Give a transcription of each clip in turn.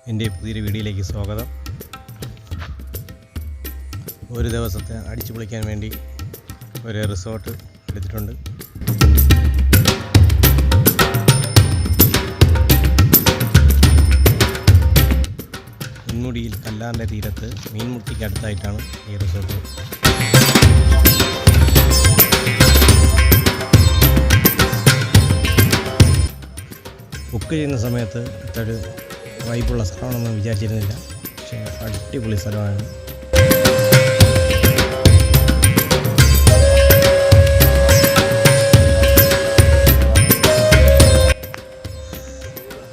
എൻ്റെ പുതിയൊരു വീഡിയോയിലേക്ക് സ്വാഗതം. ഒരു ദിവസത്തെ അടിച്ചു പൊളിക്കാൻ വേണ്ടി ഒരു റിസോർട്ട് എടുത്തിട്ടുണ്ട്. പൊന്മുടിയിൽ കല്ലാറിൻ്റെ തീരത്ത് മീൻമുട്ടിക്ക് അടുത്തായിട്ടാണ് ഈ റിസോർട്ട്. ബുക്ക് ചെയ്യുന്ന സമയത്ത് ഇതൊരു വൈബുള്ള സ്ഥലമാണെന്ന് വിചാരിച്ചിരുന്നില്ല. പക്ഷേ അടിപൊളി സ്ഥലമാണ്.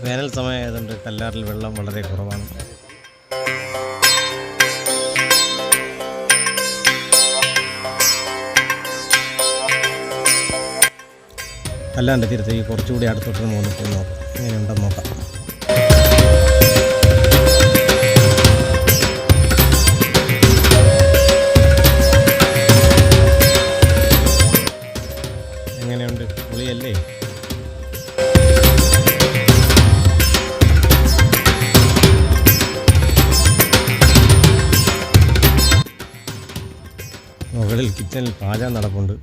വേനൽ സമയമായതുകൊണ്ട് കല്ലാറിൽ വെള്ളം വളരെ കുറവാണ്. കല്ലാറിൻ്റെ തീരത്തേക്ക് കുറച്ചുകൂടി അടുത്തോട്ട് പോയി നോക്കാം, എങ്ങനെയുണ്ടെന്ന് നോക്കാം. എങ്ങനെയുണ്ട്? പൊളിയല്ലേ? മുകളിൽ കിച്ചണിൽ പാചകം നടപ്പുണ്ട്.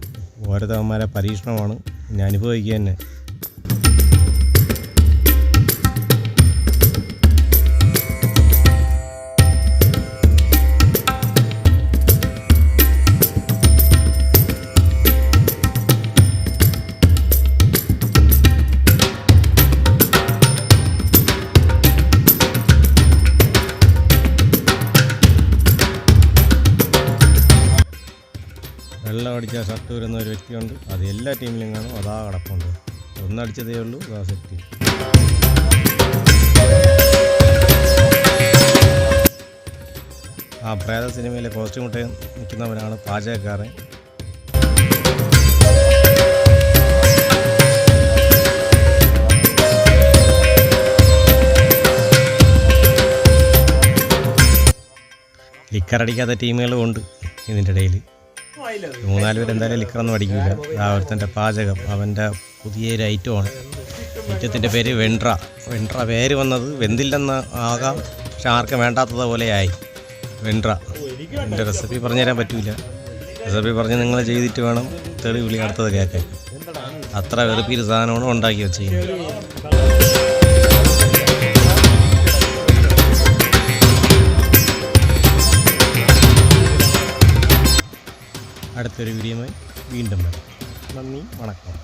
ഓരോരുത്തന്മാരെ പരീക്ഷണമാണ്, ഇനി അനുഭവിക്കുക തന്നെ. വെള്ളം അടിച്ച ഷർട്ട് വരുന്ന ഒരു വ്യക്തിയുണ്ട്. അത് എല്ലാ ടീമിലും കാണും. അതാ കിടപ്പുണ്ട്. ഒന്നടിച്ചതേ ഉള്ളൂ, അതാ സെറ്റ്. ആ പ്രേത സിനിമയിലെ കോസ്റ്റ്യൂം ഇട്ട് നിൽക്കുന്നവനാണ് പാചകക്കാരൻ. ലിക്കറടിക്കാത്ത ടീമുകളും ഉണ്ട് ഇതിൻ്റെ ഇടയിൽ. 3-4 പേര് എന്തായാലും ലിക്കറൊന്നും അടിക്കില്ല. ഒരുത്തൻ്റെ പാചകം, അവൻ്റെ പുതിയൊരു ഐറ്റമാണ്. ഐറ്റത്തിൻ്റെ പേര് വെണ്ട്ര. പേര് വന്നത് വെന്തില്ലെന്ന് ആകാം, പക്ഷെ ആർക്കും വേണ്ടാത്തതുപോലെയായി വെണ്ട്ര. എൻ്റെ റെസിപ്പി പറഞ്ഞുതരാൻ പറ്റില്ല. റെസിപ്പി പറഞ്ഞ് നിങ്ങൾ ചെയ്തിട്ട് വേണം തെളിവിളി അടുത്തത് കേൾക്കാൻ. അത്ര വെറുപ്പിയൊരു സാധനമാണ് ഉണ്ടാക്കി വെച്ചിരിക്കുന്നത്. അടുത്തൊരു വീഡിയോയുമായി വീണ്ടും വരാം. നന്ദി, വണക്കം.